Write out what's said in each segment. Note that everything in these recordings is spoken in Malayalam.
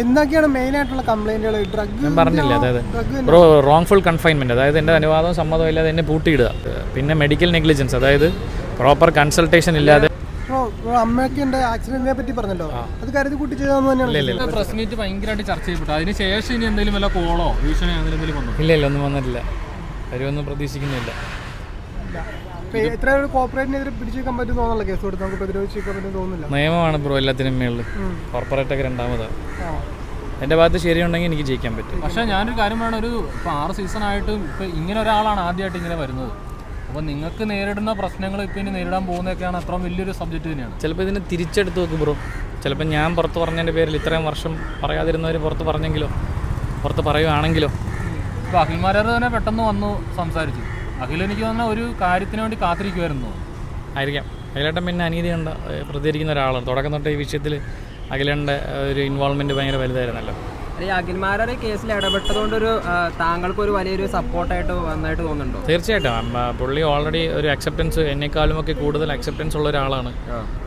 എന്തൊക്കെയാണ് മെയിൻ ആയിട്ടുള്ള കംപ്ലൈന്റുകൾ? ഞാൻ പറഞ്ഞില്ല, അതായത് റോങ്ഫുൾ കൺഫൈൻമെന്റ്, അതായത് എൻ്റെ അനുവാദവും സമ്മതവും ഇല്ലാതെ എന്നെ പൂട്ടിയിടുക. പിന്നെ മെഡിക്കൽ നെഗ്ലിജൻസ്, അതായത് പ്രോപ്പർ കൺസൾട്ടേഷൻ ഇല്ലാതെ. അമ്മയ്ക്ക് ആക്സിഡന്റിനെ പറ്റി പറഞ്ഞല്ലോ, അത് കരുതി കൂട്ടി ചെയ്താന്ന് തന്നെയാണ്. പ്രസ് മീറ്റ് ഭയങ്കരമായിട്ട് ചർച്ച ചെയ്യപ്പെട്ടു. അതിന് ശേഷം ഇനി എന്തെങ്കിലും വല്ല കോളോ ഭീഷണി എന്തെങ്കിലും വന്നു? ഇല്ല, ഒന്നും വന്നിട്ടില്ല. അവരൊന്നും പ്രതീക്ഷിക്കുന്നില്ല. എത്ര കോർപ്പറേറ്റിനെതിരെ പിടിച്ചു വെക്കാൻ പറ്റും തോന്നുന്നില്ല, കേസ് കൊടുത്ത് നമുക്ക് പ്രതിരോധിച്ച് വെക്കാൻ പറ്റും തോന്നുന്നില്ല. നിയമമാണ് ബ്രോ എല്ലാത്തിനും മേളിൽ. കോർപ്പറേറ്റൊക്കെ രണ്ടാമതാണ്. എൻ്റെ ഭാഗത്ത് ശരിയുണ്ടെങ്കിൽ എനിക്ക് ജയിക്കാൻ പറ്റും. പക്ഷേ ഞാനൊരു കാര്യം പറയണം, ഇപ്പോൾ 6 സീസണായിട്ട് ഇപ്പോൾ ഇങ്ങനെ ഒരാളാണ് ആദ്യമായിട്ട് ഇങ്ങനെ വരുന്നത്. അപ്പോൾ നിങ്ങൾക്ക് നേരിടുന്ന പ്രശ്നങ്ങൾ ഇപ്പോൾ ഇനി നേരിടാൻ പോകുന്നതൊക്കെയാണ് അത്ര വലിയൊരു സബ്ജക്റ്റ് തന്നെയാണ്. ചിലപ്പോൾ ഇതിനെ തിരിച്ചെടുത്ത് നോക്കും ബ്രോ. ചിലപ്പോൾ ഞാൻ പുറത്ത് പറഞ്ഞതിൻ്റെ പേരിൽ ഇത്രയും വർഷം പറയാതിരുന്നവർ പുറത്ത് പറഞ്ഞെങ്കിലോ, പുറത്ത് പറയുകയാണെങ്കിലോ. ഇപ്പോൾ അഖിൽമാരാർ തന്നെ പെട്ടെന്ന് വന്നു സംസാരിച്ചു. അഖിൽ എനിക്ക് തോന്നുന്ന ഒരു കാര്യത്തിന് വേണ്ടി കാത്തിരിക്കുമായിരുന്നു ആയിരിക്കാം. അഖിലേട്ടൻ പിന്നെ അനീതി കണ്ട പ്രതികരിക്കുന്ന ഒരാളാണ്. തുടക്കം തൊട്ട് ഈ വിഷയത്തിൽ അഖിലേട്ടൻ്റെ ഒരു ഇൻവോൾവ്മെൻറ്റ് ഭയങ്കര വലുതായിരുന്നല്ലോ. ഈ അഖിൽമാരാർ കേസിൽ ഇടപെട്ടതുകൊണ്ടൊരു താങ്കൾക്കൊരു വലിയൊരു സപ്പോർട്ടായിട്ട് വന്നായിട്ട് തോന്നുന്നുണ്ടോ? തീർച്ചയായിട്ടും. പുള്ളി ഓൾറെഡി ഒരു അക്സെപ്റ്റൻസ്, എന്നെക്കാളും ഒക്കെ കൂടുതൽ അക്സെപ്റ്റൻസ് ഉള്ള ഒരാളാണ്.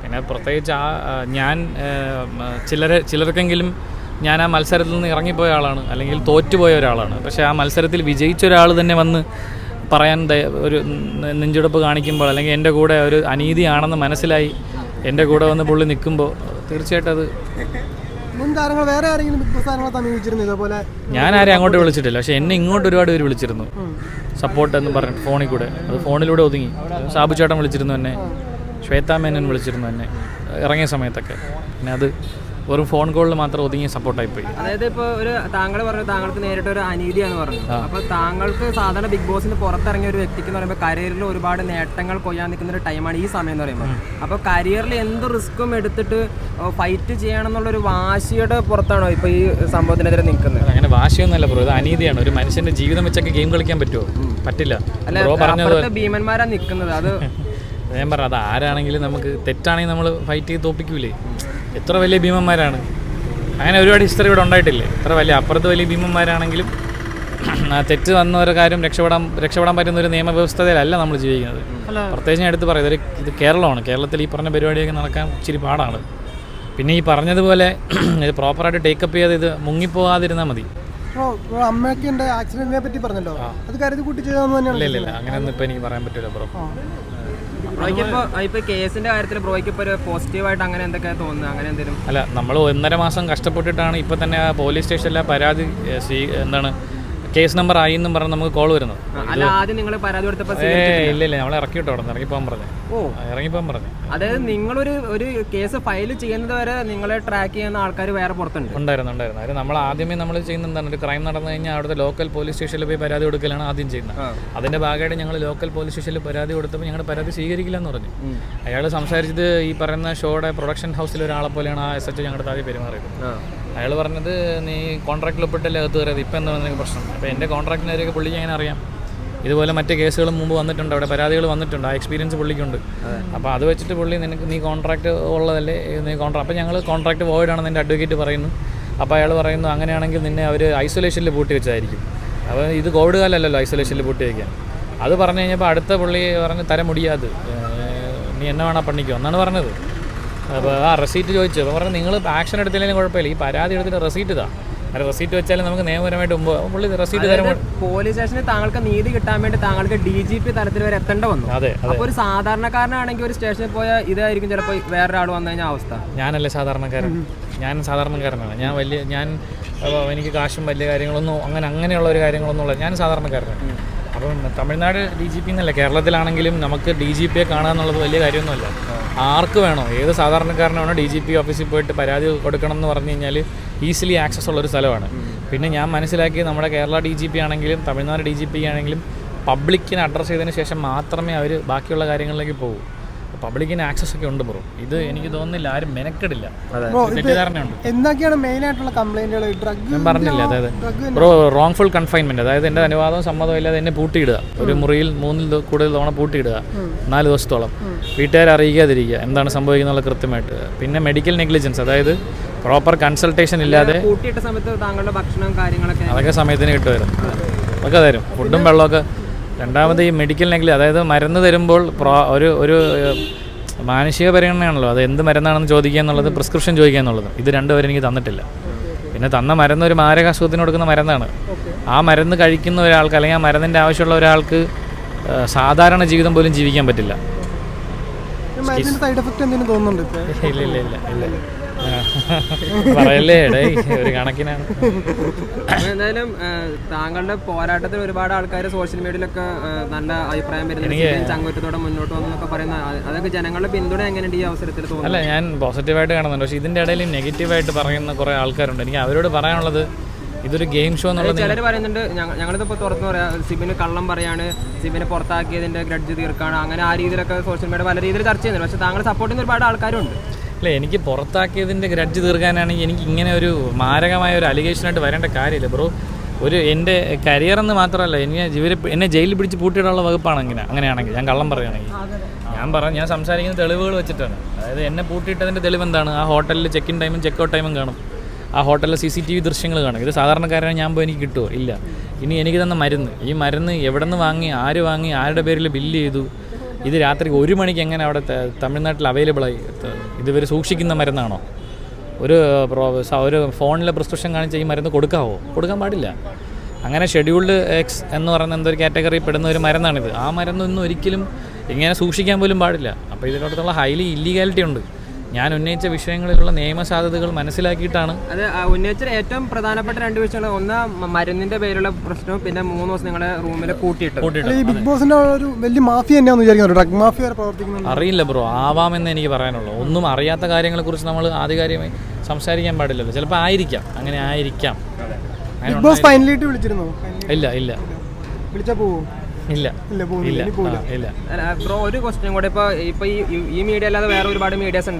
പിന്നെ പ്രത്യേകിച്ച് ഞാൻ ചിലർക്കെങ്കിലും ഞാൻ ആ മത്സരത്തിൽ നിന്ന് ഇറങ്ങിപ്പോയ ആളാണ്, അല്ലെങ്കിൽ തോറ്റുപോയ ഒരാളാണ്. പക്ഷേ ആ മത്സരത്തിൽ വിജയിച്ച ഒരാൾ തന്നെ വന്ന് പറയാൻ ഒരു നെഞ്ചെടുപ്പ് കാണിക്കുമ്പോൾ, അല്ലെങ്കിൽ എൻ്റെ കൂടെ ഒരു അനീതിയാണെന്ന് മനസ്സിലായി എൻ്റെ കൂടെ വന്ന് പുള്ളി നിൽക്കുമ്പോൾ തീർച്ചയായിട്ടും അത്. മുൻ താരങ്ങൾ വേറെ ആരെങ്കിലും ബിഗ് ബോസ് താരങ്ങളെ സമീപിച്ചിരുന്നു ഇതേപോലെ? ഞാൻ ആരെയും അങ്ങോട്ട് വിളിച്ചിട്ടില്ല, പക്ഷേ എന്നെ ഇങ്ങോട്ട് ഒരുപാട് പേര് വിളിച്ചിരുന്നു സപ്പോർട്ട് എന്ന് പറഞ്ഞിട്ട് ഫോണിൽ കൂടെ. അത് ഫോണിലൂടെ ഒതുങ്ങി. സാബു ചേട്ടൻ വിളിച്ചിരുന്നു എന്നെ, ശ്വേതാ മേനൻ വിളിച്ചിരുന്നു എന്നെ ഇറങ്ങിയ സമയത്തൊക്കെ. പിന്നെ അത് വെറും ഫോൺ കോളിൽ മാത്രം ഒതുങ്ങിയ സപ്പോർട്ടായിപ്പോയി. അതായത് ഇപ്പോൾ ഒരു താങ്കൾ പറഞ്ഞു താങ്കൾക്ക് നേരിട്ട് ഒരു അനീതിയാണെന്ന് പറഞ്ഞു. അപ്പോൾ താങ്കൾക്ക് സാധാരണ ബിഗ് ബോസിന് പുറത്തിറങ്ങിയ ഒരു വ്യക്തിക്ക് എന്ന് പറയുമ്പോൾ കരിയറിൽ ഒരുപാട് നേട്ടങ്ങൾ കൊയ്യാൻ നിൽക്കുന്ന ഒരു ടൈമാണ് ഈ സമയം എന്ന് പറയുമ്പോൾ. അപ്പോൾ കരിയറിൽ എന്ത് റിസ്ക്കും എടുത്തിട്ട് ഫൈറ്റ് ചെയ്യണം എന്നുള്ളൊരു വാശിയുടെ പുറത്താണോ ഇപ്പോൾ ഈ സംഭവത്തിനെതിരെ നിൽക്കുന്നത്? അങ്ങനെ വാശിയൊന്നുമല്ല ബ്രോ, ഇത് അനീതിയാണ്. ഒരു മനുഷ്യൻ്റെ ജീവിതം വെച്ചൊക്കെ ഗെയിം കളിക്കാൻ പറ്റുമോ? പറ്റില്ല. അല്ല, ഭീമന്മാരാണ് നിൽക്കുന്നത്. അത് ഞാൻ പറഞ്ഞു, അത് ആരാണെങ്കിലും നമുക്ക് തെറ്റാണെങ്കിൽ നമ്മൾ ഫൈറ്റ് ചെയ്ത് തോപ്പിക്കൂലേ? എത്ര വലിയ ഭീമന്മാരാണ്, അങ്ങനെ ഒരുപാട് ഹിസ്റ്ററി ഇവിടെ ഉണ്ടായിട്ടില്ലേ? എത്ര വലിയ അപ്പുറത്ത് വലിയ ഭീമന്മാരാണെങ്കിലും തെറ്റ് വന്നവരെ കാര്യം രക്ഷപ്പെടാൻ പറ്റുന്ന ഒരു നിയമവ്യവസ്ഥയിലല്ല നമ്മൾ ജീവിക്കുന്നത്. പ്രത്യേകിച്ച് ഞാൻ എടുത്ത് പറയുന്നത്, ഇത് കേരളമാണ്. കേരളത്തിൽ ഈ പറഞ്ഞ പരിപാടിയൊക്കെ നടക്കാൻ ഇച്ചിരി പാടാണ്. പിന്നെ ഈ പറഞ്ഞതുപോലെ ഇത് പ്രോപ്പറായിട്ട് ടേക്കപ്പ് ചെയ്ത് ഇത് മുങ്ങിപ്പോകാതിരുന്നാൽ മതി. അമ്മയ്ക്ക് ആക്സിഡന്റിനെ പറ്റി പറഞ്ഞല്ലോ, അത് കരുതി കൂട്ടി ചെയ്താന്ന് തന്നെയാണ്. ഇല്ല, അങ്ങനെയൊന്നും ഇപ്പം എനിക്ക് പറയാൻ പറ്റില്ല ബ്രോ. ഇപ്പൊ കേസിന്റെ കാര്യത്തിൽ ബ്രോയ്ക്ക് ഇപ്പോൾ ഒരു പോസിറ്റീവായിട്ട് അങ്ങനെ എന്തൊക്കെ തോന്നുന്നു? അങ്ങനെ എന്തെങ്കിലും? അല്ല, നമ്മൾ 1.5 മാസം കഷ്ടപ്പെട്ടിട്ടാണ് ഇപ്പം തന്നെ പോലീസ് സ്റ്റേഷനിലെ പരാതി കേസ് നമ്പർ ആയി എന്നും പറഞ്ഞ് നമുക്ക് കോൾ വരുന്നത്. അല്ല, ആദ്യം നിങ്ങൾ പരാതി കൊടുത്തപ്പോൾ ഇല്ല, നമ്മൾ ഇറക്കിട്ടോ, ഇറങ്ങിപ്പോകാൻ പറഞ്ഞു. അതായത് നിങ്ങളൊരു കേസ് ഫയൽ ചെയ്യുന്നത് വരെ നിങ്ങളെ ട്രാക്ക് ചെയ്യുന്ന ആൾക്കാർ വേറെ പുറത്തുണ്ട് ഉണ്ടായിരുന്നു. അത് നമ്മൾ ആദ്യമേ ചെയ്യുന്ന എന്താണ്, ഒരു ക്രൈം നടന്നു കഴിഞ്ഞാൽ അവിടുത്തെ ലോക്കൽ പോലീസ് സ്റ്റേഷനിൽ പോയി പരാതി കൊടുക്കലാണ് ആദ്യം ചെയ്യുന്നത്. അതിന്റെ ഭാഗമായിട്ട് ഞങ്ങൾ ലോക്കൽ പോലീസ് സ്റ്റേഷനിൽ പരാതി കൊടുത്തപ്പോൾ ഞങ്ങളുടെ പരാതി സ്വീകരിക്കില്ല എന്ന് പറഞ്ഞു. അയാൾ സംസാരിച്ചത് ഈ പറയുന്ന ഷോയുടെ പ്രൊഡക്ഷൻ ഹൗസിൽ ഒരാളെ പോലെയാണ് ആ SH ഞങ്ങളുടെ താഴെ പെരുമാറിയത്. അയാൾ പറഞ്ഞത്, നീ കോൺട്രാക്റ്റിൽ ഒപ്പിട്ടല്ലേ അകത്ത് കയറിയത്, ഇപ്പം എന്താ വന്ന പ്രശ്നം? അപ്പോൾ എൻ്റെ കോൺട്രാക്റ്റിനെതിരെയൊക്കെ പുള്ളിക്ക് എങ്ങനെ അറിയാം? ഇതുപോലെ മറ്റ് കേസുകളും മുമ്പ് വന്നിട്ടുണ്ട്, അവിടെ പരാതികൾ വന്നിട്ടുണ്ട്, ആ എക്സ്പീരിയൻസ് പുള്ളിക്കുണ്ട്. അപ്പോൾ അത് വെച്ചിട്ട് പുള്ളി, നീ കോൺട്രാക്റ്റ് ഉള്ളതല്ലേ അപ്പോൾ ഞങ്ങൾ കോൺട്രാക്റ്റ് വോയിഡ് ആണെന്ന് എൻ്റെ അഡ്വക്കേറ്റ് പറയുന്നു. അപ്പോൾ അയാൾ പറയുന്നു, അങ്ങനെയാണെങ്കിൽ നിന്നെ അവർ ഐസൊലേഷനിൽ പൂട്ടി വെച്ചായിരിക്കും. അപ്പോൾ ഇത് കോവിഡ് കാലമല്ലല്ലോ ഐസൊലേഷനിൽ പൂട്ടി വയ്ക്കാൻ. അത് പറഞ്ഞു കഴിഞ്ഞപ്പോൾ അടുത്ത പുള്ളി പറഞ്ഞ്, തരം മുടിയാത്, നീ എന്നെ വേണം പണിക്കോ എന്നാണ് പറഞ്ഞത്. അപ്പോൾ ആ റെസീറ്റ് ചോദിച്ചു. അപ്പോൾ പറഞ്ഞു, നിങ്ങൾ ആക്ഷൻ എടുത്തില്ലെങ്കിലും കുഴപ്പമില്ല, ഈ പരാതി എടുത്തിട്ട് റെസീറ്റ് ഇതാ, റെസീറ്റ് വെച്ചാലും നമുക്ക് നിയമപരമായിട്ട് മുമ്പ് പുള്ളി റെസീറ്റ് തരാൻ. പോലീസ് സ്റ്റേഷനിൽ താങ്കൾക്ക് നീതി കിട്ടാൻ വേണ്ടി താങ്കൾക്ക് DGP തലത്തിൽ വരെ എത്തേണ്ട വന്നു. അതെ. അപ്പോൾ ഒരു സാധാരണക്കാരനാണെങ്കിൽ ഒരു സ്റ്റേഷനിൽ പോയാൽ ഇതായിരിക്കും ചിലപ്പോൾ വേറൊരാൾ വന്നു കഴിഞ്ഞാൽ അവസ്ഥ. ഞാനല്ലേ സാധാരണക്കാരൻ? ഞാൻ സാധാരണക്കാരനാണ്. എനിക്ക് കാശും വലിയ കാര്യങ്ങളൊന്നും അങ്ങനെയുള്ള ഒരു കാര്യങ്ങളൊന്നും ഉള്ള ഞാൻ സാധാരണക്കാരനാണ്. അപ്പം തമിഴ്നാട് DGP എന്നല്ല, കേരളത്തിലാണെങ്കിലും നമുക്ക് DGPയെ കാണുക എന്നുള്ളത് വലിയ കാര്യമൊന്നുമല്ല. ആർക്ക് വേണോ, ഏത് സാധാരണക്കാരനാണോ DGP ഓഫീസിൽ പോയിട്ട് പരാതി കൊടുക്കണം എന്ന് പറഞ്ഞു കഴിഞ്ഞാൽ ഈസിലി ആക്സസ് ഉള്ളൊരു സ്ഥലമാണ്. പിന്നെ ഞാൻ മനസ്സിലാക്കി, നമ്മുടെ കേരള DGP ആണെങ്കിലും തമിഴ്നാട് DGP ആണെങ്കിലും പബ്ലിക്കിനെ അഡ്രസ്സ് ചെയ്തതിന് ശേഷം മാത്രമേ അവർ ബാക്കിയുള്ള കാര്യങ്ങളിലേക്ക് പോകൂ. പബ്ലിക്കിന് ആക്സസ് ഒക്കെ ഉണ്ട് ബ്രോ. ഇത് എനിക്ക് തോന്നുന്നില്ല ആരും മെനക്കെടില്ല, തെറ്റിദ്ധാരണയുണ്ട്. എന്തൊക്കെയാണ് മെയിൻ ആയിട്ടുള്ള കംപ്ലൈന്റുകൾ? ഞാൻ പറഞ്ഞില്ല, അതായത് റോങ്ഫുൾ കൺഫൈൻമെന്റ്, അതായത് എൻ്റെ അനുവാദവും സമ്മതവും ഇല്ലാതെ എന്നെ പൂട്ടിയിടുക, ഒരു മുറിയിൽ 3 കൂടുതൽ തവണ പൂട്ടിയിടുക 4 ദിവസത്തോളം, വീട്ടുകാരെ അറിയിക്കാതിരിക്കുക എന്താണ് സംഭവിക്കുന്നത് കൃത്യമായിട്ട്. പിന്നെ മെഡിക്കൽ നെഗ്ലിജൻസ്, അതായത് പ്രോപ്പർ കൺസൾട്ടേഷൻ ഇല്ലാതെ പൂട്ടിയിട്ട സമയത്ത് താങ്കളുടെ ഭക്ഷണം കാര്യങ്ങളൊക്കെ അതൊക്കെ സമയത്തിന് കിട്ടുമായിരുന്നു, അതൊക്കെ തരും, ഫുഡും വെള്ളമൊക്കെ. രണ്ടാമത് ഈ മെഡിക്കൽ നെഗ്ലി, അതായത് മരുന്ന് തരുമ്പോൾ ഒരു മാനുഷിക പരിഗണനയാണല്ലോ, അത് എന്ത് മരുന്നാണെന്ന് ചോദിക്കുക എന്നുള്ളത്, പ്രിസ്ക്രിപ്ഷൻ ചോദിക്കുക എന്നുള്ളത്, ഇത് രണ്ടുപേരും എനിക്ക് തന്നിട്ടില്ല. പിന്നെ തന്ന മരുന്ന് ഒരു മാരകാസുഖത്തിന് കൊടുക്കുന്ന മരുന്നാണ്. ആ മരുന്ന് കഴിക്കുന്ന ഒരാൾക്ക് അല്ലെങ്കിൽ ആ മരുന്നിൻ്റെ ആവശ്യമുള്ള ഒരാൾക്ക് സാധാരണ ജീവിതം പോലും ജീവിക്കാൻ പറ്റില്ല. സൈഡ് എഫക്റ്റ് എന്തെങ്കിലും തോന്നുന്നുണ്ട്? ഇല്ല ഇല്ല ഇല്ല ഇല്ല പറയല്ലേ ഡേ, ഒരു കണക്കിനാണ്. എന്തായാലും താങ്കളുടെ പോരാട്ടത്തിൽ ഒരുപാട് ആൾക്കാർ സോഷ്യൽ മീഡിയയിലൊക്കെ നല്ല അഭിപ്രായം വരുന്നുണ്ട്, ചങ്കുറ്റത്തോടെ മുന്നോട്ട് വന്നൊക്കെ പറയുന്ന അതൊക്കെ ജനങ്ങളുടെ പിന്തുണ എങ്ങനെയുണ്ട് ഈ അവസരത്തിൽ തോന്നുന്നത്? അല്ല, ഞാൻ പോസിറ്റീവായിട്ട് കാണുന്നുണ്ട്. പക്ഷേ ഇതിൻ്റെ ഇടയിൽ നെഗറ്റീവായിട്ട് പറയുന്ന കുറേ ആൾക്കാരുണ്ട്. എനിക്ക് അവരോട് പറയാനുള്ളത്, ഇതൊരു ഗെയിം ഷോ എന്നുള്ളത്. ചിലർ പറയുന്നുണ്ട്, ഞങ്ങളിതിപ്പോൾ തുറന്നു പറയാം, സിബിന് കള്ളം പറയാണ്, സിബിനെ പുറത്താക്കിയതിൻ്റെ ഗ്രഡ്ജ് തീർക്കാണ്, അങ്ങനെ ആ രീതിയിലൊക്കെ സോഷ്യൽ മീഡിയ പല രീതിയിൽ ചർച്ച ചെയ്യുന്നുണ്ട്. പക്ഷേ താങ്കൾ സപ്പോർട്ട് ചെയ്യുന്ന ഒരുപാട് ആൾക്കാരുണ്ട്. അല്ല, എനിക്ക് പുറത്താക്കിയതിൻ്റെ ഗ്രഡ്ജ് തീർക്കാനാണെങ്കിൽ എനിക്ക് ഇങ്ങനെ ഒരു മാരകമായ ഒരു അലിഗേഷനായിട്ട് വരേണ്ട കാര്യമില്ല ബ്രോ. എൻ്റെ കരിയർ എന്ന് മാത്രമല്ല, എന്നെ ജയിലിൽ പിടിച്ച് പൂട്ടിയിടാനുള്ള വകുപ്പാണ് അങ്ങനെയാണെങ്കിൽ, ഞാൻ കള്ളം പറയുകയാണെങ്കിൽ. ഞാൻ സംസാരിക്കുന്ന തെളിവുകൾ വെച്ചിട്ടാണ്. അതായത് എന്നെ പൂട്ടിയിട്ടതിൻ്റെ തെളിവ് എന്താണ്? ആ ഹോട്ടലിൽ ചെക്ക് ഇൻ ടൈമും ചെക്ക് ഔട്ട് ടൈമും കാണും, ആ ഹോട്ടലിലെ CCTV ദൃശ്യങ്ങൾ കാണും. ഇത് സാധാരണക്കാരനെ ഞാൻ പോയി എനിക്ക് കിട്ടുമോ? ഇല്ല. ഇനി എനിക്ക് തന്ന മരുന്ന്, ഈ മരുന്ന് എവിടെ നിന്ന് വാങ്ങി, ആര് വാങ്ങി, ആരുടെ പേരിൽ ബില്ല് ചെയ്തു, ഇത് രാത്രി 1 മണിക്ക് എങ്ങനെ അവിടെ തമിഴ്നാട്ടിൽ അവൈലബിളായി? ഇതിവർ സൂക്ഷിക്കുന്ന മരുന്നാണോ? ഒരു ഫോണിലെ പ്രിസ്ക്രിപ്ഷൻ കാണിച്ച ഈ മരുന്ന് കൊടുക്കാൻ പാടില്ല. അങ്ങനെ ഷെഡ്യൂൾഡ് എക്സ് എന്ന് പറയുന്ന എന്തൊരു കാറ്റഗറി പെടുന്ന ഒരു മരുന്നാണിത്. ആ മരുന്നൊന്നും ഒരിക്കലും ഇങ്ങനെ സൂക്ഷിക്കാൻ പോലും പാടില്ല. അപ്പോൾ ഇതിനടുത്തുള്ള ഹൈലി ഇല്ലീഗാലിറ്റി ഉണ്ട്. ഞാൻ ഉന്നയിച്ച വിഷയങ്ങളിലുള്ള നിയമസാധ്യതകൾ മനസ്സിലാക്കിയിട്ടാണ്. അത് ഉന്നയിച്ച ഏറ്റവും പ്രധാനപ്പെട്ട 2 വിഷയങ്ങൾ, ഒന്ന് മരുന്നിന്റെ പേരുള്ള പ്രശ്നവും, പിന്നെ 3 ദിവസം നിങ്ങളെ റൂമിൽ കൂട്ടിയിട്ട്. ഈ ബിഗ് ബോസിന്റെ ഒരു വലിയ മാഫിയ തന്നെയാണെന്ന് വിചാരിക്കുന്നു, ഡ്രഗ് മാഫിയ പ്രവർത്തിക്കുന്നു. അറിയില്ല ബ്രോ, ആവാമെന്ന് എനിക്ക് പറയാനുള്ളൂ. ഒന്നും അറിയാത്ത കാര്യങ്ങളെക്കുറിച്ച് നമ്മൾ ആധികാരികമായി സംസാരിക്കാൻ പാടില്ലല്ലോ. ചിലപ്പോൾ ആയിരിക്കാം, അങ്ങനെ ആയിരിക്കാം. ബിഗ് ബോസ് ഫൈനലിട്ട് വിളിച്ചിരുന്നോ? ഇല്ല ഇല്ല. വിളിച്ചാ പോവോ? ഇല്ല ഇല്ല, ഇല്ല. ബ്രോ, ഒരു ക്വസ്റ്റ്യൻ കൂടെ, ഇപ്പൊ ഈ മീഡിയ അല്ലാതെ വേറെ ഒരുപാട് മീഡിയാസ് ഉണ്ട്.